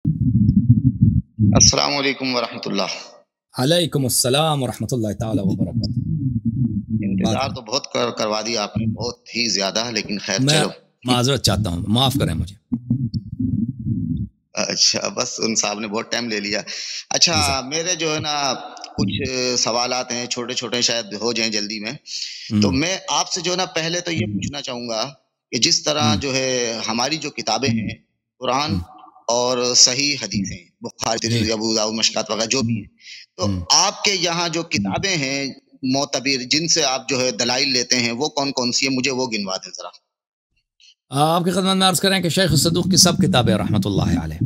السلام علیکم ورحمۃ اللہ۔ علیکم السلام ورحمۃ اللہ تعالی وبرکاتہ۔ بات انتظار ہے، تو بہت کروا دیا آپ نے، بہت ہی زیادہ، لیکن خیر میں چلو۔ معذرت چاہتا ہوں، معاف کریں مجھے۔ اچھا، بس ان صاحب نے بہت ٹائم لے لیا۔ اچھا، جی سر۔ میرے جو ہے نا کچھ سوالات ہیں، چھوٹے چھوٹے، شاید ہو جائیں جلدی میں۔ تو ہوں میں آپ سے جو ہے نا پہلے تو یہ پوچھنا چاہوں گا کہ جس طرح ہوں جو ہے ہماری جو کتابیں ہیں، قرآن ہوں اور صحیح حدیثیں، بخاری جی ترمذی ابو داؤد مشکات وغیرہ جو بھی ہیں، تو ہوں آپ کے یہاں جو کتابیں ہیں معتبر، جن سے آپ جو ہے دلائل لیتے ہیں، وہ کون کون سی ہیں؟ مجھے وہ گنوا دیں ذرا۔ آپ کی خدمت میں عرض کریں کہ شیخ صدوق کی سب کتابیں رحمۃ اللہ علیہ،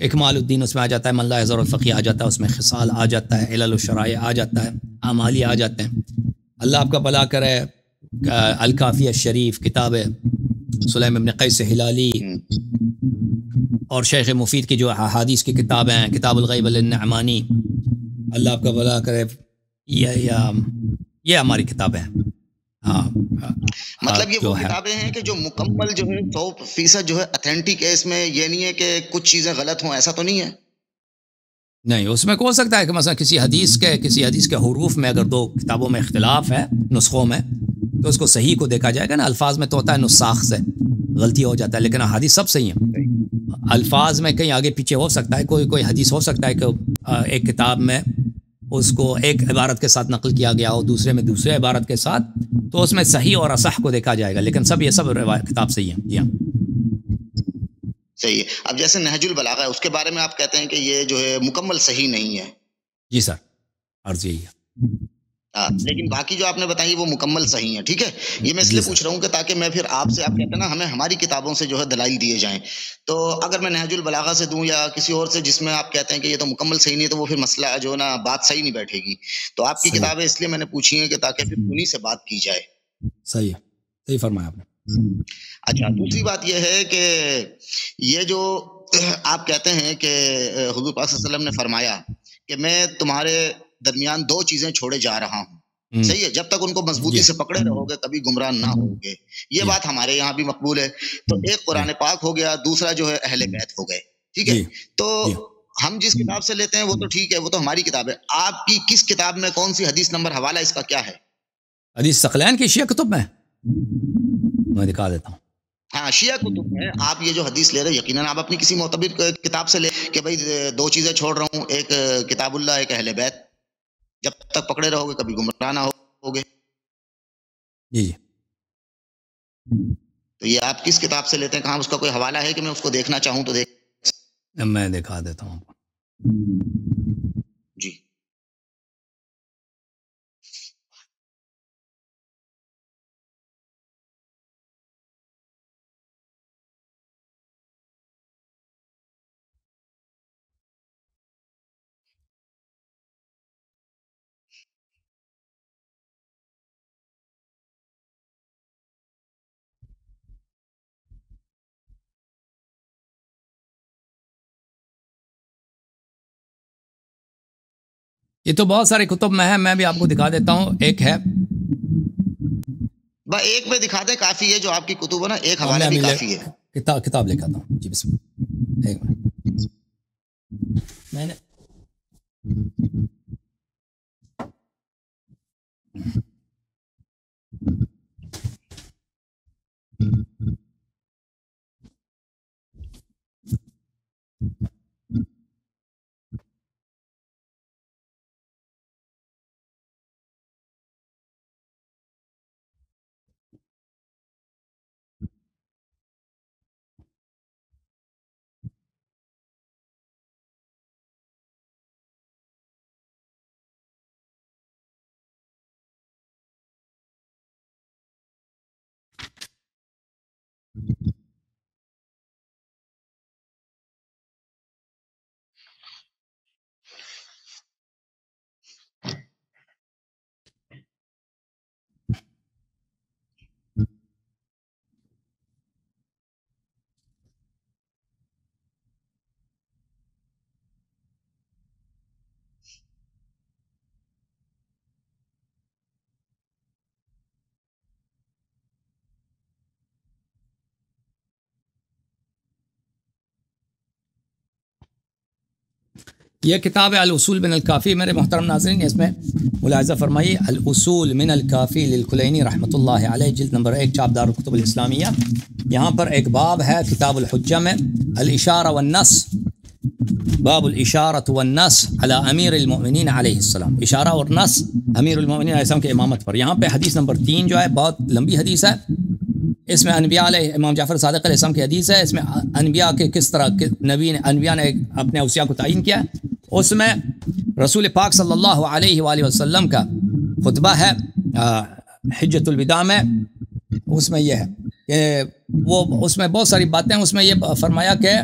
اکمال الدین اس میں آ جاتا ہے، من لا یحضر الفقی آ جاتا ہے، اس میں خصال آ جاتا ہے، علل الشرائع آ جاتا ہے، اعمالی آ جاتے ہیں۔ اللہ آپ کا بھلا کرے، الکافیہ شریف کتاب ہے سلیم ابن قیس ہلالی، ہوں، اور شیخ مفید کی جو احادیث کی کتابیں ہیں، کتاب الغیب للنعمانی، اللہ آپ کا بھلا کرے، یہ ہماری کتابیں ہیں۔ ہاں مطلب یہ وہ جو ہے، کتابیں ہیں کہ جو مکمل جو ہے 100% جو ہے اتھینٹک ہے، اس میں یہ نہیں ہے کہ کچھ چیزیں غلط ہوں، ایسا تو نہیں ہے؟ نہیں اس میں ہو سکتا ہے کہ مثلا کسی حدیث کے حروف میں اگر دو کتابوں میں اختلاف ہے نسخوں میں، تو اس کو صحیح کو دیکھا جائے گا نا، الفاظ میں تو ہوتا ہے نساخ سے غلطی ہو جاتا ہے، لیکن حدیث سب صحیح ہیں۔ الفاظ میں کہیں آگے پیچھے ہو سکتا ہے، کوئی حدیث ہو سکتا ہے کہ ایک کتاب میں اس کو ایک عبارت کے ساتھ نقل کیا گیا ہو، دوسرے میں دوسرے عبارت کے ساتھ، تو اس میں صحیح اور اصح کو دیکھا جائے گا، لیکن یہ سب کتاب صحیح ہیں، جی ہاں۔ صحیح ہے۔ اب جیسے نہج البلاغہ ہے، اس کے بارے میں آپ کہتے ہیں کہ یہ جو ہے مکمل صحیح نہیں ہے۔ جی سر، عرض یہی ہے۔ ہاں، لیکن باقی جو آپ نے بتائی وہ مکمل صحیح ہے، ٹھیک ہے؟ یہ میں اس جی لیے سر، پوچھ رہا ہوں کہ تاکہ میں پھر آپ سے، آپ کہتے ہیں نا ہمیں ہماری کتابوں سے جو ہے دلائل دیے جائیں، تو اگر میں نہج البلاغہ سے دوں یا کسی اور سے جس میں آپ کہتے ہیں کہ یہ تو مکمل صحیح نہیں ہے، تو وہ پھر مسئلہ جو ہے نا بات صحیح نہیں بیٹھے گی۔ تو آپ کی صحیح کتابیں اس لیے میں نے پوچھی ہیں کہ تاکہ پھر انہی سے بات کی جائے۔ صحیح ہے، صحیح فرمایا آپ نے۔ اچھا، دوسری بات یہ ہے کہ یہ جو آپ کہتے ہیں کہ حضور پاک صلی اللہ علیہ وسلم نے فرمایا کہ میں تمہارے درمیان دو چیزیں چھوڑے جا رہا ہوں، ہوں صحیح ہے؟ جب تک ان کو جی مضبوطی سے پکڑے رہو گے کبھی گمراہ نہ ہوگے۔ یہ جی بات ہمارے یہاں بھی مقبول ہے۔ تو ایک جی قرآن پاک ہو گیا، دوسرا جو ہے اہل بیت ہو گئے، ٹھیک ہے؟ جی تو جی ہم جس کتاب سے لیتے ہیں وہ تو ٹھیک ہے، وہ تو ہماری کتاب ہے۔ آپ کی کس کتاب میں کون سی حدیث نمبر، حوالہ اس کا کیا ہے؟ حدیث ثقلین کی شیعہ کتب میں میں دکھا دیتا ہوں۔ ہاں، شیعہ کتب میں آپ یہ جو حدیث لے رہے ہیں، یقیناً آپ اپنی کسی معتبر کتاب سے لے کہ بھائی دو چیزیں چھوڑ رہا ہوں، ایک کتاب اللہ، ایک اہل بیت، جب تک پکڑے رہو گے کبھی گمراہ نہ ہوگے۔ جی جی، تو یہ آپ کس کتاب سے لیتے ہیں؟ کہاں اس کا کوئی حوالہ ہے کہ میں اس کو دیکھنا چاہوں تو دیکھ؟ میں دکھا دیتا ہوں۔ جی۔ یہ تو بہت سارے کتب میں ہے، میں بھی آپ کو دکھا دیتا ہوں۔ ایک ہے، ایک میں دکھا دیں، کافی ہے جو آپ کی کتب ہے نا، ایک حوالہ میں بھی ابھی کافی ہے۔ کتاب لے کے آتا ہوں، جی بسم اللہ، ایک منٹ۔ میں نے یہ کتاب ہے الاصول من الکافی، میرے محترم ناظرین، اس میں ملاحظہ فرمائیے الاصول من الکافی للکلینی رحمۃ اللہ علیہ، جلد نمبر 1، چاپ دار الکتب الاسلامیہ۔ یہاں پر ایک باب ہے کتاب الحجہ میں، الاشارہ والنص، باب الاشارۃ والنص علی امیر المؤمنین علیہ السلام، اشارہ اور نص امیر المؤمنین علیہ السلام کے امامت پر۔ یہاں پہ حدیث نمبر 3 جو ہے بہت لمبی حدیث ہے، اس میں انبیاء علیہ، امام جعفر صادق علیہ السلام کی حدیث ہے، اس میں انبیاء کے کس طرح انبیاء نے اپنے اوصیاء کو تعین کیا، اس میں رسول پاک صلی اللہ علیہ وآلہ وسلم کا خطبہ ہے حجۃ الوداع میں، اس میں یہ ہے کہ وہ اس میں بہت ساری باتیں، اس میں یہ فرمایا کہ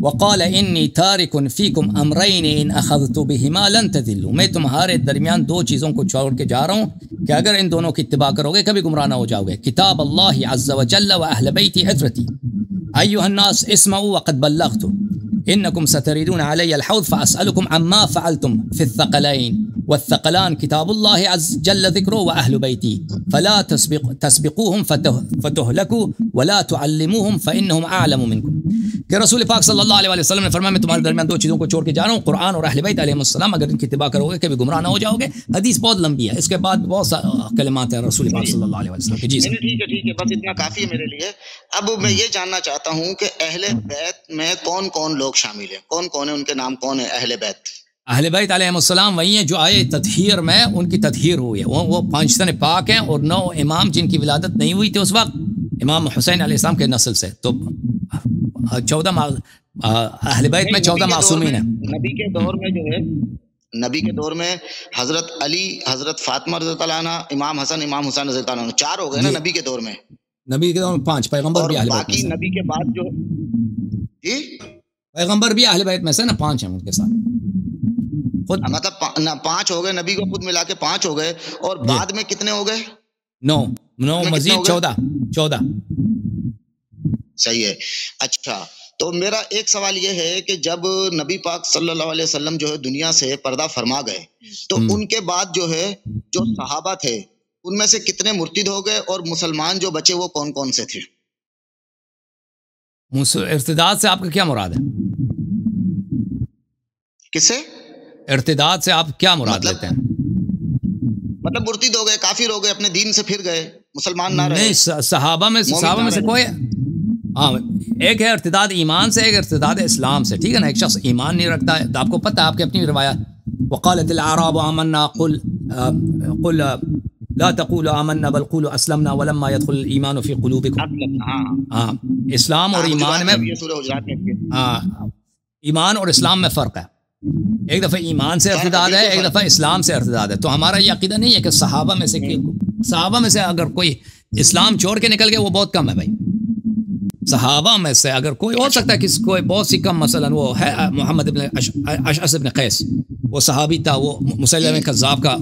وقال انی تارک فیکم امرین ان اخذت بہما لن تضلوا، میں تمہارے درمیان 2 چیزوں کو چھوڑ کے جا رہا ہوں کہ اگر ان دونوں کی اتباع کرو گے کبھی گمراہ نہ ہو جاؤ گے، کتاب اللہ عز وجل واہل بیتی عترتی ایھا الناس اسمعوا وقد بلغت انکم ستردون علی الحوض فاسألکم عما فعلتم فی الثقلین والثقلان کتاب اللہ عز جل ذکرہ واہل بیتی فلا تسبقوہم فتہلکوا ولا تعلموہم فانہم اعلم منکم، کہ رسول پاک صلی اللہ علیہ وسلم نے فرمایا میں تمہارے درمیان 2 چیزوں کو چھوڑ کے جا رہا ہوں، قرآن اور اہل بیت علیہ السلام، اگر ان کی اتباع کرو گے کبھی گمراہ نہ ہو جاؤ گے۔ حدیث بہت لمبی ہے، اس کے بعد بہت سارے کلمات ہیں رسول پاک صلی اللہ علیہ وسلم کے۔ جی سر ٹھیک ہے، بس اتنا کافی ہے میرے لیے۔ اب میں یہ جاننا چاہتا ہوں کہ اہل بیت میں کون کون لوگ شامل ہیں، کون کون ہیں، ان کے نام کون ہیں اہل بیت؟ اہل بیت علیہ السلام وہی ہیں جو آئے تطہیر میں ان کی تطہیر ہوئی ہے، وہ 5 تن پاک ہیں، اور 9 امام جن کی ولادت نہیں ہوئی تھی اس وقت، امام حسین علیہ السلام کے نسل سے، تو 14 اہل بیت میں 14 معصومین ہیں۔ نبی کے دور میں جو ہے، نبی کے دور میں حضرت علی، حضرت فاطمہ رضی اللہ عنہ، امام حسن، امام حسین رضی اللہ عنہ، 4 ہو گئے نا نبی کے دور میں۔ نبی کے دور میں 5 پیغمبر بھی اہل بیت میں سے، باقی نبی کے بعد جو جی پیغمبر بھی اہل بیت میں سے نا 5 ہیں ان کے ساتھ، خود مطلب 5 ہو گئے، نبی کو خود ملا کے 5 ہو گئے، اور بعد میں کتنے ہو گئے؟ 9 مزید 14۔ صحیح ہے۔ اچھا، تو میرا ایک سوال یہ ہے کہ جب نبی پاک صلی اللہ علیہ وسلم جو ہے دنیا سے پردہ فرما گئے، تو ان کے بعد جو ہے جو صحابہ تھے ان میں سے کتنے مرتد ہو گئے، اور مسلمان جو بچے وہ کون کون سے تھے؟ ارتداد سے آپ کا کیا مراد ہے؟ کس سے؟ ارتداد سے آپ کیا مراد لیتے ہیں؟ مطلب مرتد ہو گئے، کافر ہو گئے، اپنے دین سے پھر گئے، مسلمان نہ رہے۔ نہیں، صحابہ میں سے کوئی، ہاں ایک ہے ارتداد ایمان سے، ایک ارتداد اسلام سے، ٹھیک ہے نا۔ ایک شخص ایمان نہیں رکھتا ہے، آپ کو پتہ ہے، آپ کی اپنی روایت، وقالت الاعراب آمنا قل لا تقولوا آمنا بل قولوا اسلمنا ولما يدخل الايمان في قلوبكم۔ ہاں، اسلام اور ایمان میں، ہاں ایمان اور اسلام میں فرق ہے، ایک دفعہ ایمان سے ارتداد ہے، ایک دفعہ اسلام سے ارتداد ہے۔ تو ہمارا یہ عقیدہ نہیں ہے کہ صحابہ میں سے اگر کوئی اسلام چھوڑ کے نکل گیا وہ بہت کم ہے بھائی۔ صحابہ میں سے اگر کوئی ہو سکتا ہے کہ کوئی بہت سی کم، مثلا وہ ہے محمد ابن اشعث ابن قیس، وہ صحابی تھا، وہ مسلم کذاب کا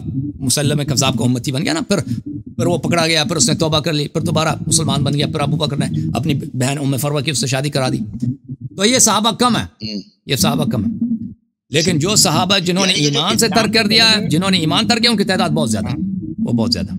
امتی بن گیا نا، پھر وہ پکڑا گیا، پھر اس نے توبہ کر لی، پھر دوبارہ مسلمان بن گیا، پھر ابو بکر نے اپنی بہن ام فروہ کی اس سے شادی کرا دی۔ تو یہ صحابہ کم ہے، یہ صحابہ کم ہے، لیکن جو صحابہ جنہوں نے ایمان سے ترک کر دیا ہے، جنہوں نے ایمان ترک کیا، ان کی تعداد بہت زیادہ ہے، وہ بہت زیادہ۔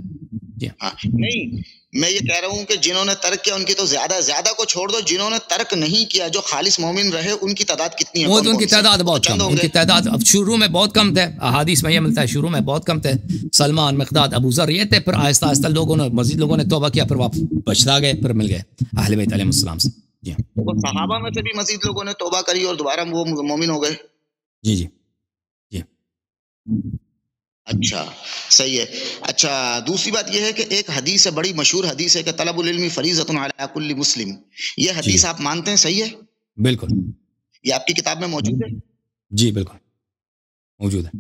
جی نہیں، میں یہ کہہ رہا ہوں کہ جنہوں نے ترک کیا ان کی تو زیادہ کو چھوڑ دو، جنہوں نے ترک نہیں کیا، جو خالص مومن رہے، ان کی تعداد کتنی ہے؟ وہ ان کی تعداد بہت کم، ان کی تعداد اب شروع میں بہت کم تھے، احادیث میں یہ ملتا ہے شروع میں بہت کم تھے، سلمان، مقداد، ابو ذر یہ تھے، پھر آہستہ آہستہ مزید لوگوں نے توبہ کیا، پھر واپس بچتا گئے، پھر مل گئے اہل بیت علیہ السلام سے۔ جی صحابہ میں سے بھی مزید لوگوں نے توبہ کری اور دوبارہ وہ مومن ہو گئے۔ جی جی جی اچھا، صحیح ہے۔ اچھا، دوسری بات یہ ہے کہ ایک حدیث ہے، بڑی مشہور حدیث ہے کہ طلب العلم فریضۃ علی کل مسلم، یہ حدیث آپ مانتے ہیں صحیح ہے؟ بالکل، یہ آپ کی کتاب میں موجود ہے؟ جی بالکل موجود ہے۔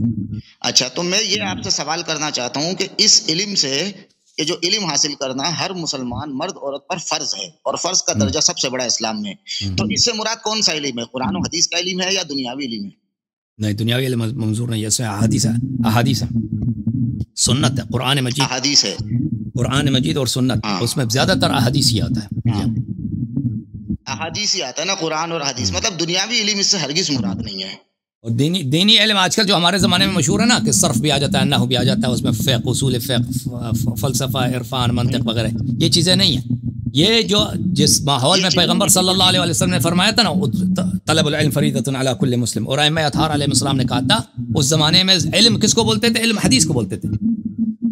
اچھا، تو میں یہ آپ سے سوال کرنا چاہتا ہوں کہ اس علم سے، یہ جو علم حاصل کرنا ہر مسلمان مرد عورت پر فرض ہے، اور فرض کا درجہ سب سے بڑا اسلام میں، تو اس سے مراد کون سا علم ہے؟ قرآن و حدیث کا علم ہے یا دنیاوی علم ہے؟ نہیں، دنیاوی علم منظور نہیں ہے، اس میں احادیث ہے، سنت ہے، قرآن مجید، احادیث ہے، قرآن مجید اور سنت، اس میں زیادہ تر احادیث ہی آتا ہے، احادیث ہی آتا ہے نا، قرآن اور حدیث، مطلب دنیاوی علم اس سے ہرگز مراد نہیں ہے۔ اور دینی علم آج کل جو ہمارے زمانے میں مشہور ہے نا، کہ صرف بھی آ جاتا ہے، نحو بھی آ جاتا ہے، اس میں فقہ، اصول فقہ، فلسفہ، عرفان، منطق وغیرہ، یہ چیزیں نہیں ہیں، یہ جو جس ماحول میں پیغمبر صلی اللہ علیہ وسلم نے فرمایا تھا نا، طلب العلم فریضۃ علی کل مسلم، اور ائمہ اطہار علیہ السلام نے کہا تھا اس زمانے میں علم کس کو بولتے تھے؟ علم حدیث کو بولتے تھے.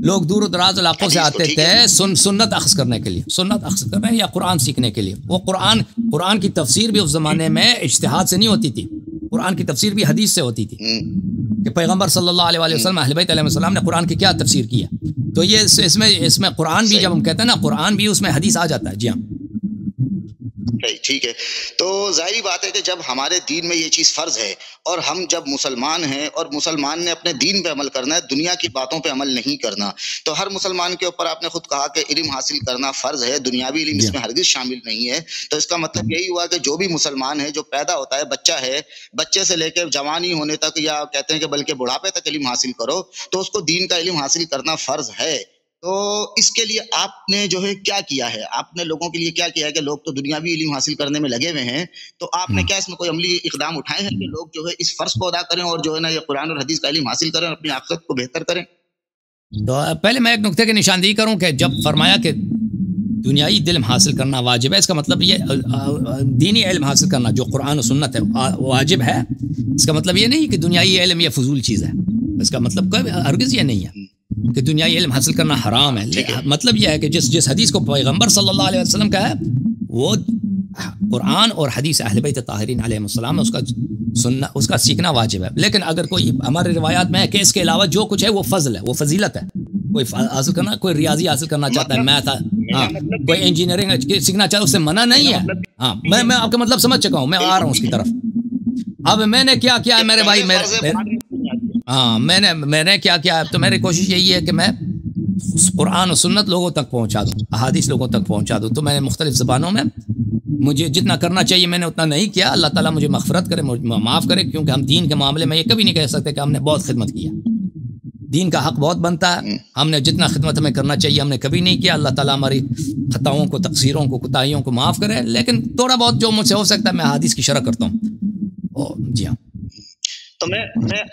لوگ دور و دراز علاقوں سے آتے تھے سنت اخذ کرنے کے لیے، سنت اخذ کرنے یا قرآن سیکھنے کے لیے. وہ قرآن کی تفسیر بھی اس زمانے میں اجتہاد سے نہیں ہوتی تھی، قرآن کی تفسیر بھی حدیث سے ہوتی تھی کہ پیغمبر صلی اللہ علیہ وسلم اہل بیت علیہ السلام نے قرآن کی کیا تفسیر کی ہے. تو یہ اس میں قرآن بھی جب ہم کہتے ہیں نا قرآن بھی اس میں حدیث آ جاتا ہے. جی ہاں ٹھیک ہے. تو ظاہری بات ہے کہ جب ہمارے دین میں یہ چیز فرض ہے اور ہم جب مسلمان ہیں اور مسلمان نے اپنے دین پہ عمل کرنا ہے، دنیا کی باتوں پہ عمل نہیں کرنا، تو ہر مسلمان کے اوپر آپ نے خود کہا کہ علم حاصل کرنا فرض ہے، دنیاوی علم اس میں ہرگز شامل نہیں ہے. تو اس کا مطلب یہی ہوا کہ جو بھی مسلمان ہے جو پیدا ہوتا ہے، بچہ ہے، بچے سے لے کے جوانی ہونے تک، یا کہتے ہیں کہ بلکہ بڑھاپے تک علم حاصل کرو، تو اس کو دین کا علم حاصل کرنا فرض ہے. تو اس کے لیے آپ نے جو ہے کیا کیا ہے؟ آپ نے لوگوں کے لیے کیا کیا ہے کہ لوگ تو دنیاوی علم حاصل کرنے میں لگے ہوئے ہیں، تو آپ نے کیا اس میں کوئی عملی اقدام اٹھائے ہیں کہ لوگ جو ہے اس فرض کو ادا کریں اور جو ہے نا یہ قرآن اور حدیث کا علم حاصل کریں اور اپنی آخرت کو بہتر کریں؟ تو پہلے میں ایک نقطے کی نشاندہی کروں کہ جب فرمایا کہ دنیائی علم حاصل کرنا واجب ہے، اس کا مطلب یہ دینی علم حاصل کرنا جو قرآن و سنت ہے واجب ہے. اس کا مطلب یہ نہیں کہ دنیائی علم یہ فضول چیز ہے، اس کا مطلب ہرگز یہ نہیں ہے کہ دنیائی علم حاصل کرنا حرام ہے. مطلب یہ ہے کہ جس حدیث کو پیغمبر صلی اللہ علیہ وسلم کا ہے وہ قرآن اور حدیث اہل بیت طاہرین علیہ السلام اس کا سیکھنا واجب ہے. لیکن اگر کوئی ہمارے روایات میں ہے کہ اس کے علاوہ جو کچھ ہے وہ فضل ہے، وہ فضیلت ہے. کوئی حاصل کرنا، کوئی ریاضی حاصل کرنا چاہتا ہے، میتھ، کوئی انجینئرنگ سیکھنا چاہتا ہے، اس سے منع نہیں ہے. ہاں میں آپ کا مطلب سمجھ چکا ہوں، میں آ رہا ہوں اس کی طرف. اب میں نے کیا کیا ہے میرے بھائی، میں نے کیا کیا ہے، تو میری کوشش یہی ہے کہ میں قرآن و سنت لوگوں تک پہنچا دوں، احادیث لوگوں تک پہنچا دوں. تو میں نے مختلف زبانوں میں مجھے جتنا کرنا چاہیے میں نے اتنا نہیں کیا. اللہ تعالیٰ مجھے مغفرت کرے، معاف کرے، کیونکہ ہم دین کے معاملے میں یہ کبھی نہیں کہہ سکتے کہ ہم نے بہت خدمت کیا. دین کا حق بہت بنتا ہے، ہم نے جتنا خدمت ہمیں کرنا چاہیے ہم نے کبھی نہیں کیا. اللہ تعالیٰ ہماری خطاؤں کو، تقصیروں کو، کوتاہیوں کو معاف کرے. لیکن تھوڑا بہت جو مجھ سے ہو سکتا ہے میں حدیث کی شرح کرتا ہوں. جی ہاں. تو میں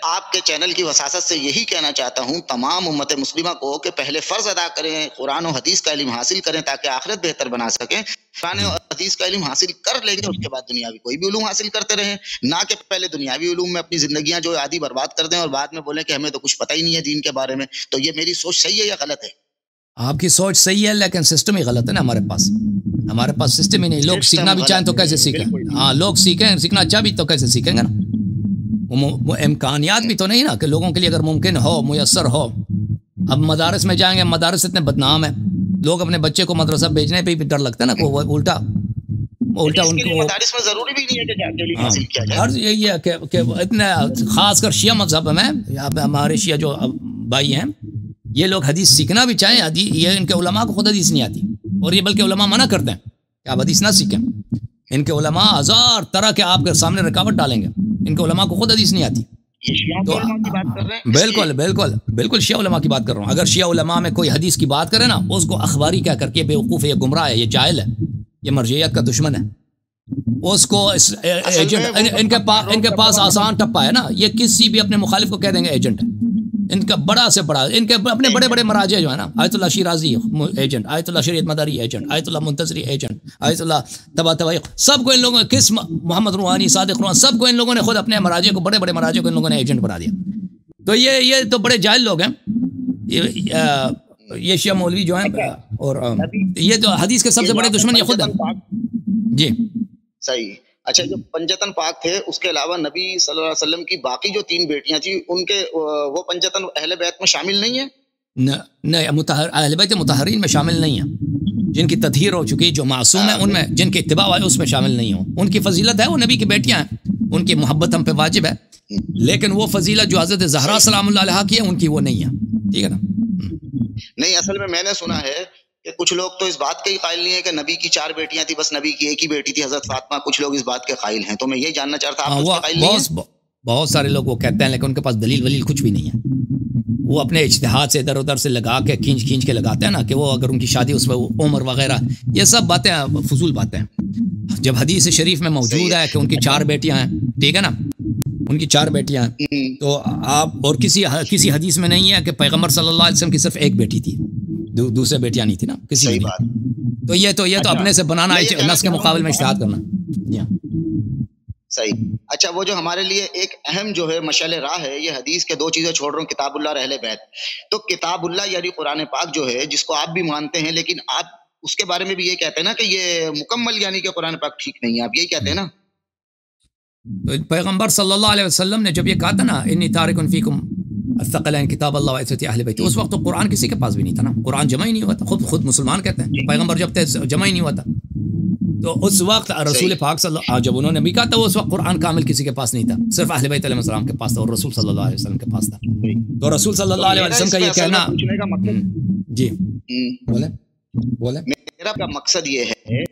آپ کے چینل کی وساست سے یہی کہنا چاہتا ہوں تمام امت مسلمہ کو کہ پہلے فرض ادا کریں، قرآن و حدیث کا علم حاصل کریں تاکہ آخرت بہتر بنا سکیں. قرآن و حدیث کا علم حاصل کر لیں گے، اس کے بعد دنیاوی کوئی بھی علوم حاصل کرتے رہیں، نہ کہ پہلے دنیاوی علوم میں اپنی زندگیاں جو آدھی برباد کر دیں اور بعد میں بولیں کہ ہمیں تو کچھ پتہ ہی نہیں ہے دین کے بارے میں. تو یہ میری سوچ صحیح ہے یا غلط ہے؟ آپ کی سوچ صحیح ہے لیکن سسٹم ہی غلط ہے نا. ہمارے پاس سسٹم ہی نہیں. لوگ سیکھنا بھی چاہیں تو کیسے سیکھیں؟ ہاں لوگ سیکھنا چاہ بھی تو کیسے سیکھیں گے نا. وہ امکانیات بھی تو نہیں نا کہ لوگوں کے لیے اگر ممکن ہو، میسر ہو. اب مدارس میں جائیں گے، مدارس اتنے بدنام ہیں، لوگ اپنے بچے کو مدرسہ بھیجنے پہ بھی ڈر لگتا ہے نا. وہ الٹا ان کو مدارس میں ضروری بھی نہیں ہے کہ علم حاصل کیا جائے. عرض یہی ہے کہ اتنے خاص کر شیعہ مذہب میں ہمارے شیعہ جو بھائی ہیں یہ لوگ حدیث سیکھنا بھی چاہیں، یہ ان کے علماء کو خود حدیث نہیں آتی، اور یہ بلکہ علماء منع کرتے ہیں کہ آپ حدیث نہ سیکھیں. ان کے علماء ہزار طرح کے آپ کے سامنے رکاوٹ ڈالیں گے. ان کے علماء کو خود حدیث نہیں آتی. تو بالکل شیعہ علماء کی بات کر رہا ہوں. اگر شیعہ علماء میں کوئی حدیث کی بات کرے نا، اس کو اخباری کیا کر کے بیوقوف ہے، یہ گمراہ ہے، یہ جاہل ہے، یہ مرجعیت کا دشمن ہے. اس کو ایجنٹ ان کے پاس آسان ٹپا ہے نا. یہ کسی بھی اپنے مخالف کو کہہ دیں گے ایجنٹ ہے. ان کا بڑا سے بڑا، ان کے اپنے بڑے بڑے مراجع جو ہے نا، آیت اللہ شیرازی ایجنٹ، آیت اللہ شریعت مداری ایجنٹ، آیت اللہ منتظری ایجنٹ، آیت اللہ طباطبائی، سب کو ان لوگوں نے کس محمد روحانی، صادق روحانی، سب کو ان لوگوں نے خود اپنے مراجع کو، بڑے بڑے مراجع کو ان لوگوں نے ایجنٹ بنا دیا. تو یہ تو بڑے جاہل لوگ ہیں یہ شیعہ مولوی جو ہیں، اور یہ تو حدیث کے سب سے بڑے دشمن یہ خود ہیں. جی صحیح. اچھا، جو پنجتن پاک تھے اس کے علاوہ نبی صلی اللہ علیہ وسلم کی باقی جو 3 بیٹیاں تھیں ان کے وہ پنجتن اہل بیت میں شامل نہیں ہیں؟ نہیں، اہل بیت مطہرین میں شامل نہیں ہیں. جن کی تطہیر ہو چکی، جو معصوم ہیں، ان میں جن کی اتباع ہے اس میں شامل نہیں ہوں. ان کی فضیلت ہے، وہ نبی کی بیٹیاں ہیں، ان کی محبت ہم پہ واجب ہے. لیکن وہ فضیلت جو حضرت زہرا سلام اللہ علیہا کی ہے ان کی وہ نہیں ہے. ٹھیک ہے نا. نہیں، اصل میں نے سنا ہے کہ کچھ لوگ تو اس بات کے ہی قائل نہیں ہے کہ نبی کی 4 بیٹیاں تھیں، بس نبی کی ایک ہی بیٹی تھی حضرت فاطمہ. کچھ لوگ اس بات کے قائل ہیں. تو میں یہی جاننا چاہتا ہوں، آپ اس کے قائل نہیں ہیں؟ بہت سارے لوگ وہ کہتے ہیں، لیکن ان کے پاس دلیل ولیل کچھ بھی نہیں ہے. وہ اپنے اجتہاد سے ادھر ادھر سے لگا کے کھینچ کے لگاتے ہیں نا کہ وہ اگر ان کی شادی اس میں عمر وغیرہ، یہ سب باتیں فضول باتیں ہیں. جب حدیث شریف میں موجود ہے کہ ان کی 4 بیٹیاں ہیں، ٹھیک ہے نا، ان کی 4 بیٹیاں ہیں، تو آپ اور کسی حدیث میں نہیں ہے کہ پیغمبر صلی اللہ علیہ وسلم کی صرف ایک بیٹی تھی، دوسرے بیٹیاں نہیں تھی نا کسی. تو یہ تو اپنے سے بنانا ہے، نص کے مقابل میں اجتہاد کرنا. صحیح. اچھا، وہ جو ہمارے لیے ایک اہم جو ہے مشعل راہ ہے، یہ حدیث کے دو چیزیں چھوڑ رہا ہوں، کتاب اللہ اور اہل بیت. تو کتاب اللہ یعنی قرآن پاک جو ہے، جس کو آپ بھی مانتے ہیں، لیکن آپ اس کے بارے میں بھی یہ کہتے ہیں نا کہ یہ مکمل یعنی کہ قرآن پاک ٹھیک نہیں ہے، آپ یہی کہتے ہیں نا. تو پیغمبر صلی اللہ علیہ وسلم نے جب یہ کہا تھا نا انی تارک فیکم الثقلین کتاب اللہ و عترۃ اہل بیت، اس وقت تو قرآن کسی کے پاس بھی نہیں تھا نا، قرآن جمع ہی نہیں ہوا تھا. خود مسلمان کہتے ہیں پیغمبر جب تھے جمع ہی نہیں ہوا تھا. تو اس وقت رسول پاک صلی اللہ، جب انہوں نے بھی کہا تھا اس وقت قرآن کامل کسی کے پاس نہیں تھا، صرف اہل بیت علیہ السلام کے پاس تھا اور رسول صلی اللہ علیہ وسلم کے پاس تھا. تو رسول صلی اللہ علیہ وسلم کا یہ کہنا، جی بولے میرا مقصد یہ ہے،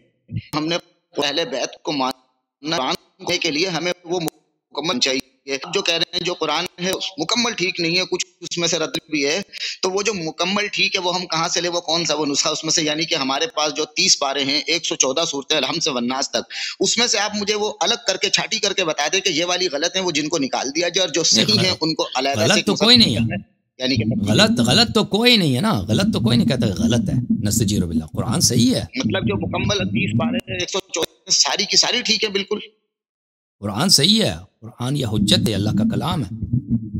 ہم نے اہل بیت کو ماننے کے لیے ہمیں وہ مکمل چاہیے. جو کہہ رہے ہیں جو قرآن ہے مکمل ٹھیک نہیں ہے، کچھ اس میں سے رد بھی ہے، تو وہ جو مکمل ٹھیک ہے وہ ہم کہاں سے لیں؟ وہ کون سا وہ نسخہ اس میں سے؟ یعنی کہ ہمارے پاس جو 30 پارے ہیں، 114 صورتیں الحمد سے والناس تک، اس میں سے آپ مجھے وہ الگ کر کے چھاٹی کر کے بتا دیں کہ یہ والی غلط ہیں، وہ جن کو نکال دیا جائے، اور جو صحیح ہیں ان کو علیحدہ سے. غلط تو کوئی نہیں ہے، یعنی کہ غلط تو کوئی نہیں ہے نا، غلط تو کوئی نہیں کہتا کہ غلط ہے. نستجیر باللہ، قرآن صحیح ہے. مطلب جو مکمل 30 پارے ہیں، 114 ساری کی ساری ٹھیک ہے بالکل. قرآن صحیح ہے، قرآن یہ حجت ہے، اللہ کا کلام ہے.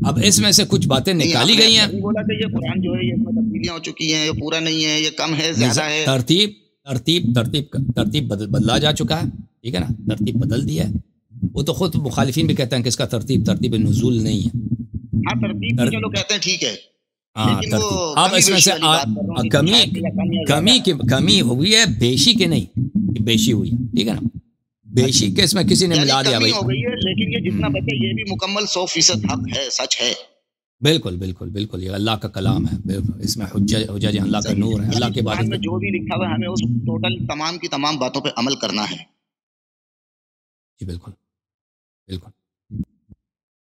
اب اس میں سے کچھ باتیں نکالی گئی ہیں. بولا کہ یہ قرآن جو ہے یہ تبدیلیاں ہو چکی ہیں، یہ پورا نہیں ہے، یہ کم ہے، زیادہ ہے. ترتیب بدلا جا چکا ہے، ٹھیک ہے نا، ترتیب بدل دی ہے. وہ تو خود مخالفین بھی کہتے ہیں کہ اس کا ترتیب نزول نہیں ہے. ہاں ترتیب چلو کہتے ہیں ٹھیک ہے. ہاں ترتیب. اب اس میں سے کمی ہوئی ہے، بیشی کے نہیں، بیشی ہوئی ہے، ٹھیک ہے نا. بیشی کے اس میں کسی نے ملا دیا بھائی ہو گئی ہے، لیکن یہ جتنا بچے یہ بھی مکمل 100% حق ہے، سچ ہے. بالکل یہ اللہ کا کلام ہے، اس میں حجج اللہ کا نور ہے، اللہ کے بارے میں جو بھی لکھا ہوا ہے ہمیں اس ٹوٹل تمام کی تمام باتوں پہ عمل کرنا ہے. جی بالکل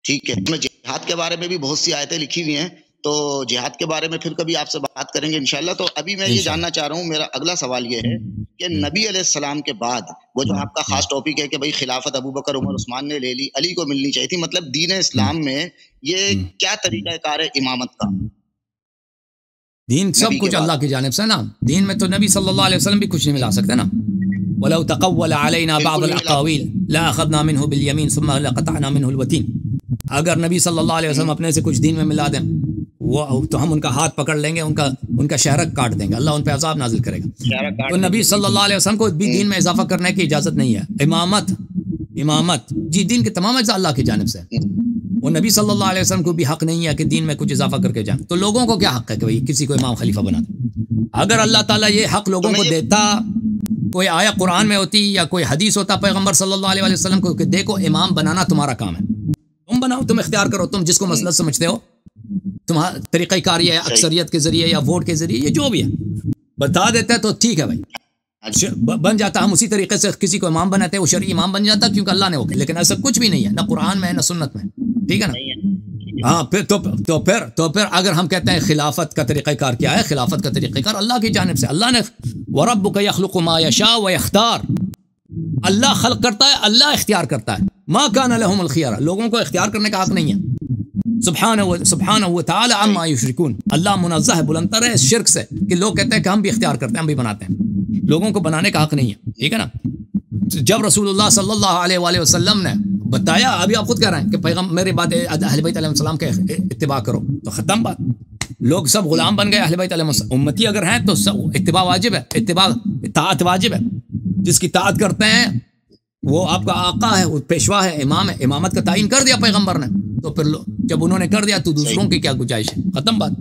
ٹھیک ہے. میں جہاد کے بارے میں بھی بہت سی آیتیں لکھی ہوئی ہیں، تو جہاد کے بارے میں پھر کبھی آپ سے بات کریں گے انشاءاللہ. تو ابھی میں یہ جاننا چاہ رہا ہوں، میرا اگلا سوال یہ ہے کہ نبی علیہ السلام کے بعد وہ جو آپ کا خاص ٹاپک ہے کہ بھئی خلافت ابو بکر عمر عثمان نے لے لی، علی کو ملنی چاہیے تھی، مطلب دین اسلام میں یہ کیا طریقہ کار ہے امامت کا؟ دین سب کچھ اللہ کی جانب سے نا. دین میں تو نبی صلی اللہ علیہ وسلم بھی کچھ نہیں ملا سکتے نا. وَلَوْ تَقَوَّلَ عَلَيْنَا بَعْضَ الْأَقَاوِيلِ لَأَخَذْنَا مِنْهُ بِالْيَمِينِ ثُمَّ لَقَطَعْنَا مِنْهُ الْوَتِينَ. اگر نبی صلی اللہ علیہ وسلم اپنے سے کچھ دین میں ملا دیں وہ تو ہم ان کا ہاتھ پکڑ لیں گے، ان کا شہرک کاٹ دیں گے، اللہ ان پہ عذاب نازل کرے گا. تو نبی صلی اللہ علیہ وسلم کو بھی دین میں اضافہ کرنے کی اجازت نہیں ہے. امامت جی دین کے تمام اجزاء اللہ کی جانب سے، وہ نبی صلی اللہ علیہ وسلم کو بھی حق نہیں ہے کہ دین میں کچھ اضافہ کر کے جائیں. تو لوگوں کو کیا حق ہے کہ بھئی کسی کو امام خلیفہ بنا دیں؟ اگر اللہ تعالیٰ یہ حق لوگوں کو دیتا، کوئی آیا قرآن میں ہوتی یا کوئی حدیث ہوتا پیغمبر صلی اللہ علیہ وسلم کو کہ دیکھو امام بنانا تمہارا کام ہے، تم بناؤ، تم اختیار کرو، تم جس کو مسلط سمجھتے ہو، تمہارا طریقہ کار یہ ہے، اکثریت کے ذریعے یا ووٹ کے ذریعے، یہ جو بھی ہے بتا دیتا ہے تو ٹھیک ہے بھائی، بن جاتا. ہم اسی طریقے سے کسی کو امام بناتے ہیں، وہ شرعی امام بن جاتا کیونکہ اللہ نے وہ کیا. لیکن ایسا کچھ بھی نہیں ہے، نہ قرآن میں نہ سنت میں، ٹھیک ہے نا. ہاں پھر اگر ہم کہتے ہیں خلافت کا طریقہ کار کیا ہے، خلافت کا طریقہ کار اللہ کی جانب سے. اللہ نے وَرَبُّكَ يَخْلُقُ مَا يَشَاءُ وَيَخْتَارُ، اللہ خلق کرتا ہے، اللہ اختیار کرتا ہے. مَا كَانَ لَهُمُ الْخِيَارَةُ، لوگوں کو اختیار کرنے کا حق نہیں ہے. سبحانہ وتعالی عما یشرکون، اللہ منزہ ہے، بلندتر ہے اس شرک سے کہ لوگ کہتے ہیں کہ ہم بھی اختیار کرتے ہیں، ہم بھی بناتے ہیں. لوگوں کو بنانے کا حق نہیں ہے، ٹھیک ہے نا. جب رسول اللہ صلی اللہ علیہ وآلہ وسلم نے بتایا، ابھی آپ خود کہہ رہے ہیں کہ پیغمبر میرے بعد اہل بیت علیہ السلام کے اتباع کرو، تو ختم بات. لوگ سب غلام بن گئے اہل بیت علیہ السلام. امتی اگر ہیں تو اتباع واجب ہے، اطاعت واجب ہے. جس کی اطاعت کرتے ہیں وہ آپ کا آقا ہے، وہ پیشوا ہے، امام ہے. امامت کا تعین کر دیا پیغمبر نے، تو پھر جب انہوں نے کر دیا تو دوسروں کی کیا گنجائش ہے، ختم بات.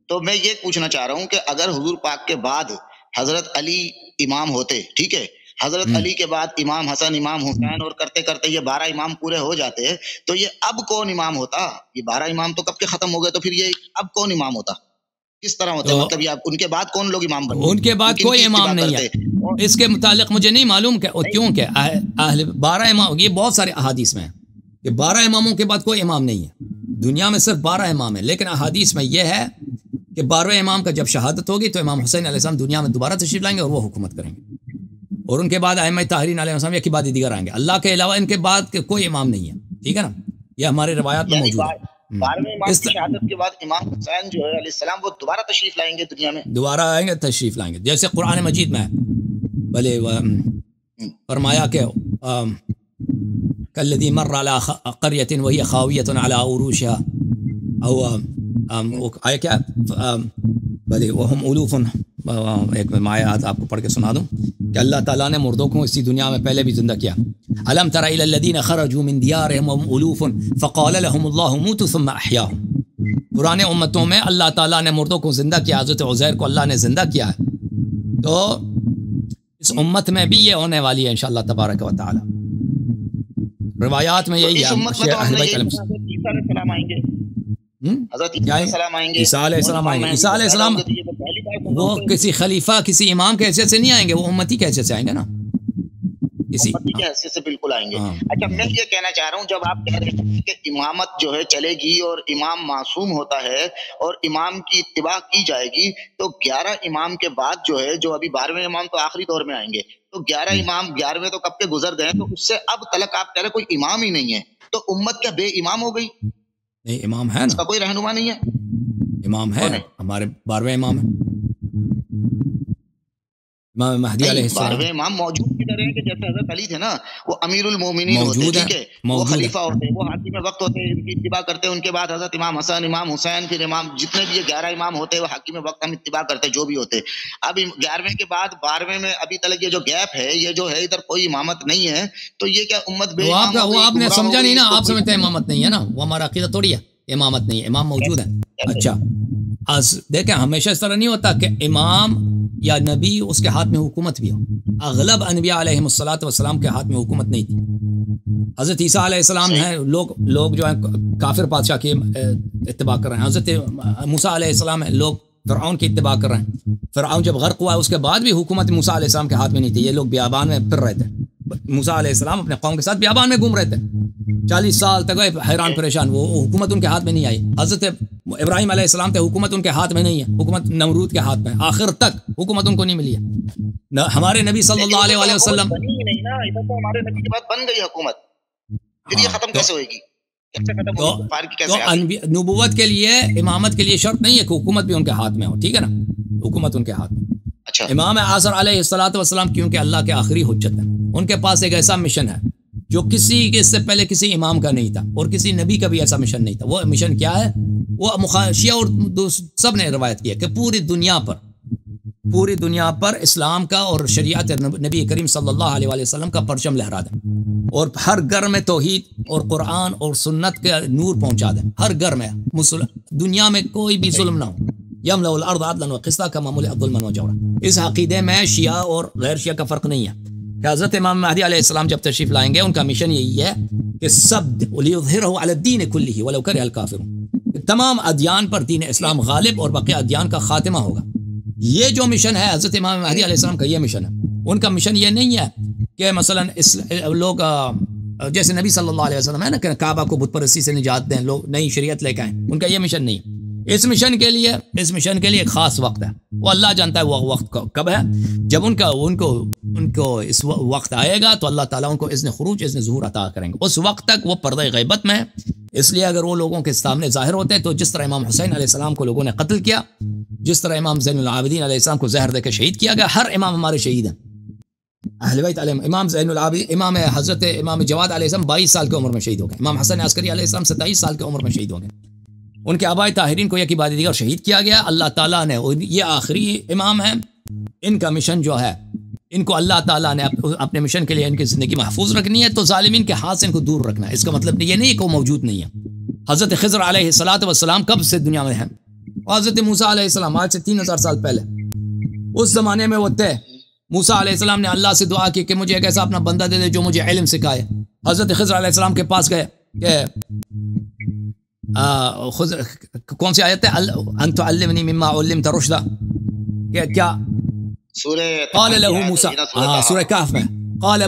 تو میں یہ پوچھنا چاہ رہا ہوں کہ اگر حضور پاک کے بعد حضرت علی امام ہوتے، ٹھیک ہے، حضرت علی کے بعد امام حسن، امام حسین، اور کرتے کرتے یہ 12 امام پورے ہو جاتے، تو یہ اب کون امام ہوتا؟ یہ 12 امام تو کب کے ختم ہو گئے، تو پھر یہ اب کون امام ہوتا؟ کس طرح ہوتا؟ مطلب یہ ان کے بعد کون لوگ امام بنتے؟ ان کے بعد کوئی امام نہیں ہے. اس کے متعلق مجھے نہیں معلوم کہ کیوں کہ 12 امام، یہ بہت سارے احادیث میں ہے کہ 12 اماموں کے بعد کوئی امام نہیں ہے. دنیا میں صرف 12 امام ہیں، لیکن احادیث میں یہ ہے کہ 12 امام کا جب شہادت ہوگی تو امام حسین علیہ السلام دنیا میں دوبارہ تشریف لائیں گے اور وہ حکومت کریں گے، اور ان کے بعد ائمہ طاہرین علیہ السلام یا بعد دیگر آئیں گے. اللہ کے علاوہ ان کے بعد کوئی امام نہیں ہے، ٹھیک ہے نا. یہ ہمارے روایات میں موجود ہے. 12ویں امام کی شہادت کے بعد امام حسین جو ہے علیہ السلام وہ دوبارہ تشریف لائیں گے دنیا میں، دوبارہ آئیں گے، تشریف لائیں گے. جیسے قرآن مجید میں بھلے فرمایا کہ کالذی مر علی قریۃ وہی خاویۃ علی عروشها او آیا کیا بھلے وہم الوف، ایک میں آیات آپ کو پڑھ کے سنا دوں کہ اللہ تعالیٰ نے مردوں کو اسی دنیا میں پہلے بھی زندہ کیا. الم تر الی الذین خرجوا من دیارہم وهم الوف فقال لهم اللہ موتوا ثم احیاهم. پرانے امتوں میں اللہ تعالیٰ نے مردوں کو زندہ کیا، حضرت عزیر کو اللہ نے زندہ کیا ہے، تو اس امت میں بھی یہ ہونے والی ہے انشاءاللہ تبارک و تعالی. روایات میں یہی ہے. حضرت عیسیٰ علیہ السلام آئیں گے، عیسیٰ علیہ السلام آئیں گے. عیسیٰ علیہ السلام وہ کسی خلیفہ کسی امام کے حیثیت سے نہیں آئیں گے، وہ امتی کے حیثیت سے آئیں گے نا، اسی امتی کے حیثیت سے بالکل آئیں گے. اچھا میں یہ کہنا چاہ رہا ہوں، جب آپ کہہ رہے ہیں کہ امامت جو ہے چلے گی اور امام معصوم ہوتا ہے اور امام کی اتباع کی جائے گی، تو 11 امام کے بعد جو ہے، جو ابھی 12ویں امام تو آخری دور میں آئیں گے، تو 11 امام 11ویں تو کب کے گزر گئے، تو اس سے اب تلک آپ کہہ رہے کوئی امام ہی نہیں ہے، تو امت کیا بے امام ہو گئی؟ نہیں، امام ہے اس نا، کا کوئی رہنما نہیں ہے. امام ہے، ہمارے 12ویں امام ہے امام مہدی علیہ السلام. 12ویں امام موجود کدھر ہیں کہ جیسے حضرت علی تھے نا، وہ امیر المومنین ہوتے، ٹھیک ہے، وہ خلیفہ ہوتے، وہ حاکم وقت ہوتے، ان کی اتباع کرتے. ان کے بعد حضرت امام حسن، امام حسین، پھر امام جتنے بھی یہ 11 امام ہوتے وہ حاکم وقت ہم اتباع کرتے جو بھی ہوتے. اب 11ویں کے بعد 12ویں میں ابھی تک یہ جو گیپ ہے، یہ جو ہے ادھر کوئی امامت نہیں ہے، تو یہ کیا امت بے امام ہو گئی؟ وہ آپ نے سمجھا نہیں نا، آپ سمجھتے ہیں امامت نہیں ہے نا، وہ ہمارا عقیدہ تھوڑی ہے امامت نہیں ہے، امام موجود ہے. اچھا دیکھیں ہمیشہ اس طرح نہیں ہوتا کہ امام یا نبی اس کے ہاتھ میں حکومت بھی ہو. اغلب انبیاء علیہم الصلوۃ والسلام کے ہاتھ میں حکومت نہیں تھی. حضرت عیسیٰ علیہ السلام ہیں، لوگ جو ہیں کافر بادشاہ کی اتباع کر رہے ہیں. حضرت موسیٰ علیہ السلام ہیں، لوگ فرعون کی اتباع کر رہے ہیں. فرعون جب غرق ہوا اس کے بعد بھی حکومت موسیٰ علیہ السلام کے ہاتھ میں نہیں تھی. یہ لوگ بیابان میں پھر رہے تھے. موسیٰ علیہ السلام اپنے قوم کے ساتھ بیابان میں گھوم رہے تھے 40 سال تک، حیران پریشان. وہ حکومت ان کے ہاتھ میں نہیں آئی. حضرت ابراہیم علیہ السلام تھے، حکومت ان کے ہاتھ میں نہیں ہے، حکومت نمرود کے ہاتھ میں، آخر تک حکومت ان کو نہیں ملی ہے. ہمارے نبی صلی اللہ علیہ وسلم ہمارے نبی کے بعد بن گئی حکومت، پھر یہ ختم کیسے ہوئے گی؟ تو نبوت کے لیے، امامت کے لیے شرط نہیں ہے کہ حکومت بھی ان کے ہاتھ میں ہو، ٹھیک ہے نا، حکومت ان کے ہاتھ میں. اچھا، امام اعظم علیہ الصلوۃ والسلام کیونکہ اللہ کے آخری حجت ہیں، ان کے پاس ایک ایسا مشن ہے جو کسی اس سے پہلے کسی امام کا نہیں تھا اور کسی نبی کا بھی ایسا مشن نہیں تھا. وہ مشن کیا ہے؟ وہ شیعہ اور سب نے روایت کیا کہ پوری دنیا پر اسلام کا اور شریعت نبی کریم صلی اللہ علیہ وسلم کا پرچم لہرا دیں، اور ہر گھر میں توحید اور قرآن اور سنت کا نور پہنچا دیں. ہر گھر میں دنیا میں کوئی بھی ظلم نہ ہو. یملأ الارض عدلا وقسطا كما ملئت ظلما وجورا. اس عقیدے میں شیعہ اور غیر شیعہ کا فرق نہیں ہے. کہ حضرت امام مہدی علیہ السلام جب تشریف لائیں گے، ان کا مشن یہی ہے کہ سب ليظهره على الدين كله ولو كره الكافرون، تمام ادیان پر دین اسلام غالب اور بقیہ ادیان کا خاتمہ ہوگا. یہ جو مشن ہے حضرت امام مہدی علیہ السلام کا، یہ مشن ہے. ان کا مشن یہ نہیں ہے کہ مثلا لوگ جیسے نبی صلی اللہ علیہ وسلم ہے نا کہ کعبہ کو بت پرستی سے نجات دیں، لوگ نئی شریعت لے کے آئیں. ان کا یہ مشن نہیں ہے. اس مشن کے لیے ایک خاص وقت ہے. وہ اللہ جانتا ہے وہ وقت کب ہے. جب ان کو اس وقت آئے گا تو اللہ تعالیٰ ان کو اذن خروج، اذن ظہور عطا کریں گے. اس وقت تک وہ پردہ غیبت میں ہے. اس لیے اگر وہ لوگوں کے سامنے ظاہر ہوتے تو جس طرح امام حسین علیہ السلام کو لوگوں نے قتل کیا، جس طرح امام زین العابدین علیہ السلام کو زہر دے کے شہید کیا گیا، ہر امام ہمارے شہید ہیں اہل بیت علیہ. امام زین العابدین، حضرت امام جواد علیہ السلام 22 سال کی عمر میں شہید ہو گئے. امام حسن عسکری علیہ السلام 27 سال کی عمر میں شہید ہو گئے. ان کے آباء طاہرین کو یک بعد دیگر شہید کیا گیا. اللہ تعالیٰ نے، یہ آخری امام ہیں، ان کا مشن جو ہے، ان کو اللہ تعالیٰ نے اپنے مشن کے لیے ان کی زندگی محفوظ رکھنی ہے، تو ظالمین کے ہاتھ سے ان کو دور رکھنا ہے. اس کا مطلب یہ نہیں کہ وہ موجود نہیں ہے. حضرت خضر علیہ الصلوۃ والسلام کب سے دنیا میں ہیں؟ حضرت موسیٰ علیہ السلام آج سے 3000 سال پہلے، اس زمانے میں وہ تھے. موسیٰ علیہ السلام نے اللہ سے دعا کی کہ مجھے ایک ایسا اپنا بندہ دے دے جو مجھے علم سکھائے. حضرت خضر علیہ السلام کے پاس گئے کہ کون سی آیت ہے؟ ان تعلمنی مما علمت رشدا. کیا قال له موسیٰ، سورہ کہف میں قال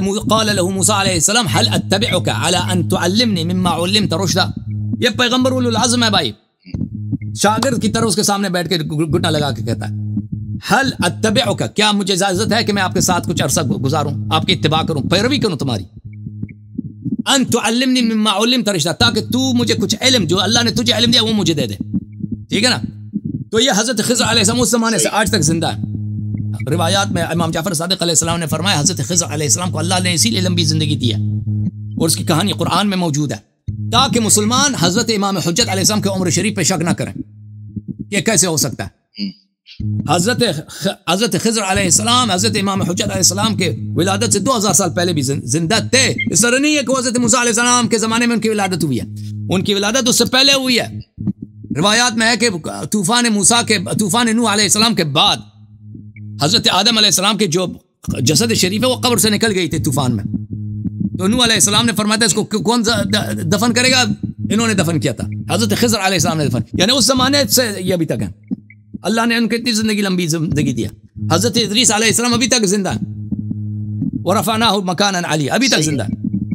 له موسیٰ علیہ السلام هل اتبعك على ان تعلمنی مما علمت رشدا. یہ پیغمبر اولو العزم ہے بھائی، شاگرد کی طرح اس کے سامنے بیٹھ کے گھٹنا لگا کے کہتا ہے هل اتبعك، کیا مجھے اجازت ہے کہ میں آپ کے ساتھ کچھ عرصہ گزاروں، آپ کی اتباع کروں، پیروی کروں تمہاری. ان تعلمنی مما علمت رشدا، تاکہ تو مجھے کچھ علم جو اللہ نے تجھے علم دیا وہ مجھے دے دے. ٹھیک ہے نا. تو یہ حضرت خضر علیہ السلام اس زمانے سے آج تک زندہ ہے. روایات میں امام جعفر صادق علیہ السلام نے فرمایا حضرت خضر علیہ السلام کو اللہ نے اسی لیے لمبی زندگی دی ہے، اور اس کی کہانی قرآن میں موجود ہے، تاکہ مسلمان حضرت امام حجت علیہ السلام کے عمر شریف پہ شک نہ کریں کہ کیسے ہو سکتا ہے. حضرت خضر علیہ السلام حضرت امام حجت علیہ السلام کے ولادت سے 2000 سال پہلے بھی زندہ تھے. اس طرح نہیں ہے کہ حضرت موسیٰ علیہ السلام کے زمانے میں ان کی ولادت ہوئی ہے، ان کی ولادت اس سے پہلے ہوئی ہے. روایات میں ہے کہ طوفان نوح علیہ السلام کے بعد حضرت آدم علیہ السلام کے جو جسد شریف ہے وہ قبر سے نکل گئی تھی طوفان میں. تو نوح علیہ السلام نے فرمایا تھا اس کو کون دفن کرے گا؟ انہوں نے دفن کیا تھا، حضرت خضر علیہ السلام نے دفن، یعنی اس زمانے سے یہ ابھی تک ہے. اللہ نے ان کو اتنی لمبی زندگی دیا. حضرت ادریس علیہ السلام ابھی تک زندہ ہے، ورفعناہ مکانا علیہ، ابھی تک زندہ ہے.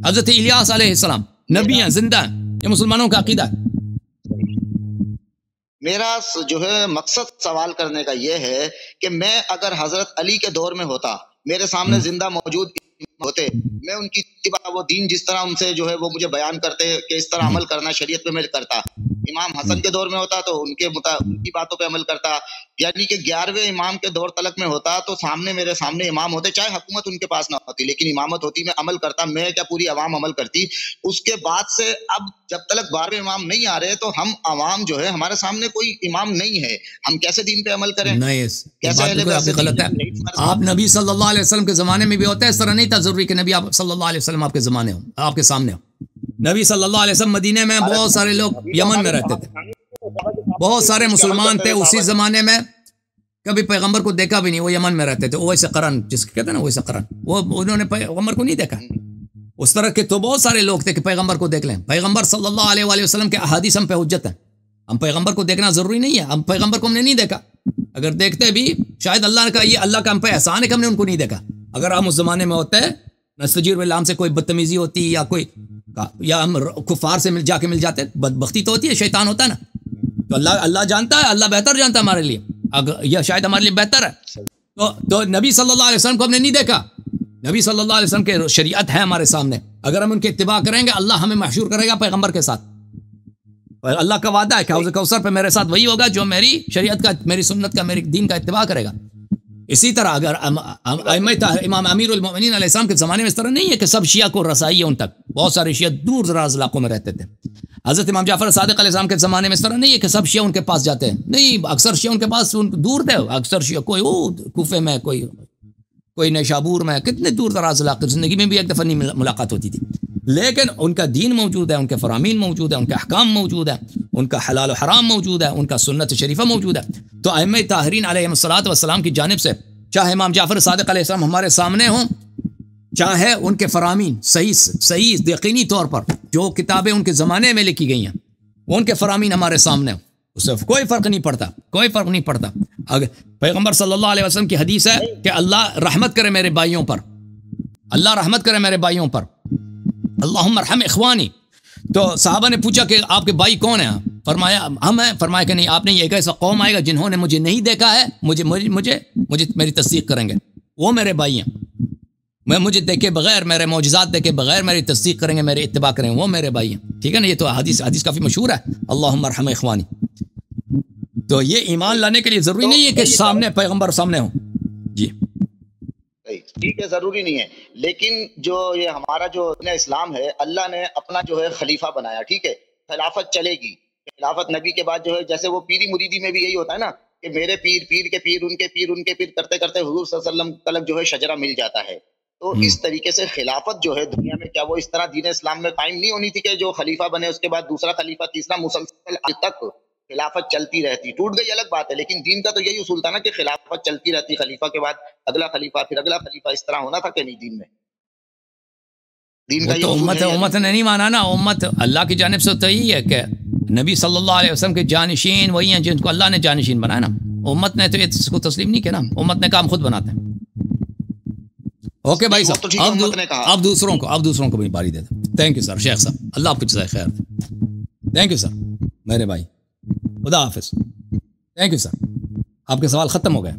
حضرت الیاس علیہ السلام نبی ہیں، زندہ ہیں. یہ مسلمانوں کا عقیدہ ہے. میرا جو ہے مقصد سوال کرنے کا یہ ہے کہ میں اگر حضرت علی کے دور میں ہوتا، میرے سامنے زندہ موجود ہوتے، میں ان کی اتباع، وہ دین جس طرح ان سے جو ہے وہ مجھے بیان کرتے کہ اس طرح عمل کرنا شریعت پہ میں کرتا. امام حسن کے دور میں ہوتا تو ان کی باتوں پہ عمل کرتا. یعنی کہ 11ویں امام کے دور تلک میں ہوتا تو میرے سامنے امام ہوتے، چاہے حکومت ان کے پاس نہ ہوتی لیکن امامت ہوتی، میں عمل کرتا. میں کیا پوری عوام عمل کرتی. اس کے بعد سے اب جب تک 12ویں امام نہیں آ رہے تو ہم عوام جو ہے ہمارے سامنے کوئی امام نہیں ہے، ہم کیسے دین پہ عمل کریں؟ کیسے غلط ہے. آپ نبی صلی اللہ علیہ وسلم کے زمانے میں بھی ہوتا ہے، اس طرح نہیں تھا ضروری کہ نبی آپ صلی اللہ علیہ وسلم آپ کے زمانے ہو، آپ کے سامنے ہو. نبی صلی اللہ علیہ وسلم مدینے میں، بہت سارے لوگ یمن میں رہتے تھے، بہت سارے مسلمان تھے اسی زمانے میں، کبھی پیغمبر کو دیکھا بھی نہیں، وہ یمن میں رہتے تھے. اویس قرن جس کو کہتے ہیں نا، اویس قرن، وہ انہوں نے پیغمبر کو نہیں دیکھا. اس طرح کے تو بہت سارے لوگ تھے کہ پیغمبر کو دیکھ لیں. پیغمبر صلی اللہ علیہ وآلہ وسلم کے احادیث ہم پہ حجت ہیں. ہم پیغمبر کو دیکھنا ضروری نہیں ہے، ہم پیغمبر کو ہم نے نہیں دیکھا، اگر دیکھتے بھی شاید اللہ کا یہ اللہ کا ہم پہ احسان ہے کہ ہم نے ان کو نہیں دیکھا. اگر ہم اس زمانے میں ہوتے نستجیر باللہ، ہم سے کوئی بدتمیزی ہوتی یا ہم کفار سے جا کے مل جاتے، بدبختی تو ہوتی ہے، شیطان ہوتا ہے نا. تو اللہ جانتا ہے، اللہ بہتر جانتا ہے ہمارے لیے، اگر یہ شاید ہمارے لیے بہتر ہے. تو نبی صلی اللہ علیہ وسلم کو ہم نے نہیں دیکھا. نبی صلی اللہ علیہ وسلم کے شریعت ہے ہمارے سامنے، اگر ہم ان کی اتباع کریں گے اللہ ہمیں محشور کرے گا پیغمبر کے ساتھ. اللہ کا وعدہ ہے کہ حوض کوثر پہ میرے ساتھ وہی ہوگا جو میری شریعت کا، میری سنت کا، میری دین کا اتباع کرے گا. اسی طرح اگر امام امیر المؤمنین علیہ السلام کے زمانے میں اس طرح نہیں ہے کہ سب شیعہ کو رسائی ہے ان تک، بہت سارے شیعہ دور دراز علاقوں میں رہتے تھے. حضرت امام جعفر صادق علیہ السلام کے زمانے میں اس طرح نہیں ہے کہ سب شیعہ ان کے پاس جاتے ہیں، نہیں، اکثر شیعہ ان کے پاس دور تھے. اکثر شیعہ کوئی کوفے میں، کوئی نیشابور میں، کتنے دور دراز علاقے، زندگی میں بھی ایک دفعہ نہیں ملاقات ہوتی تھی. لیکن ان کا دین موجود ہے، ان کے فرامین موجود ہے، ان کے احکام موجود ہے، ان کا حلال و حرام موجود ہے، ان کا سنت شریفہ موجود ہے. تو ائمہ طاہرین علیہ الصلوۃ والسلام کی جانب سے، چاہے امام جعفر صادق علیہ السلام ہمارے سامنے ہوں، چاہے ان کے فرامین صحیح یقینی طور پر جو کتابیں ان کے زمانے میں لکھی گئی ہیں ان کے فرامین ہمارے سامنے ہوں، اس سے کوئی فرق نہیں پڑتا. اگر پیغمبر صلی اللہ علیہ وسلم کی حدیث ہے کہ اللہ رحمت کرے میرے بھائیوں پر، اللہ رحمت کرے میرے بھائیوں پر، اللہم ارحم اخوانی. تو صحابہ نے پوچھا کہ آپ کے بھائی کون ہیں؟ فرمایا ہم ہیں. فرمایا کہ نہیں، آپ نے، ایک ایسا قوم آئے گا جنہوں نے مجھے نہیں دیکھا ہے، مجھے میری تصدیق کریں گے، وہ میرے بھائی ہیں. مجھے دیکھے بغیر، میرے معجزات دیکھے بغیر میری تصدیق کریں گے، میری اتباع کریں گے، وہ میرے بھائی ہیں. ٹھیک ہے نا. یہ تو حدیث کافی مشہور ہے، اللہم ارحم اخوانی. تو یہ ایمان لانے کے لیے ضروری نہیں ہے کہ سامنے پیغمبر سامنے ہوں. جی ٹھیک ہے، ضروری نہیں ہے، لیکن جو یہ ہمارا جو اسلام ہے، اللہ نے اپنا جو ہے خلیفہ بنایا. ٹھیک ہے، خلافت چلے گی. خلافت نبی کے بعد جو ہے، جیسے وہ پیری مریدی میں بھی یہی ہوتا ہے نا کہ میرے پیر، پیر کے پیر، ان کے پیر، ان کے پیر، کرتے کرتے حضور صلی اللہ علیہ وسلم تلک جو ہے شجرہ مل جاتا ہے. تو اس طریقے سے خلافت جو ہے دنیا میں، کیا وہ اس طرح دین اسلام میں قائم نہیں ہونی تھی کہ جو خلیفہ بنے اس کے بعد دوسرا خلیفہ، تیسرا، مسلسل آج تک خلافت چلتی رہتی؟ ٹوٹ گئی الگ بات ہے، لیکن دین کا تو یہی اصول تھا نا کہ خلافت چلتی رہتی، خلیفہ کے بعد اگلا خلیفہ، پھر اگلا خلیفہ، اس طرح ہونا تھا کہ نہیں دین میں؟ دین کا تو امت نے نہیں مانا نا. امت اللہ کی جانب سے تو یہی ہے کہ نبی صلی اللہ علیہ وسلم کے جانشین وہی ہیں جن کو اللہ نے جانشین بنایا نا. امت نے تو اس کو تسلیم نہیں کیا نا، امت نے کام خود بناتے ہیں. اوکے بھائی صاحب، آپ دوسروں کو بھی باری دے دیں. تھینک یو سر، شیخ صاحب، اللہ آپ کو جزائے خیر. تھینک یو سر میرے بھائی، خدا حافظ. تھینک یو سر، آپ کے سوال ختم ہو گئے.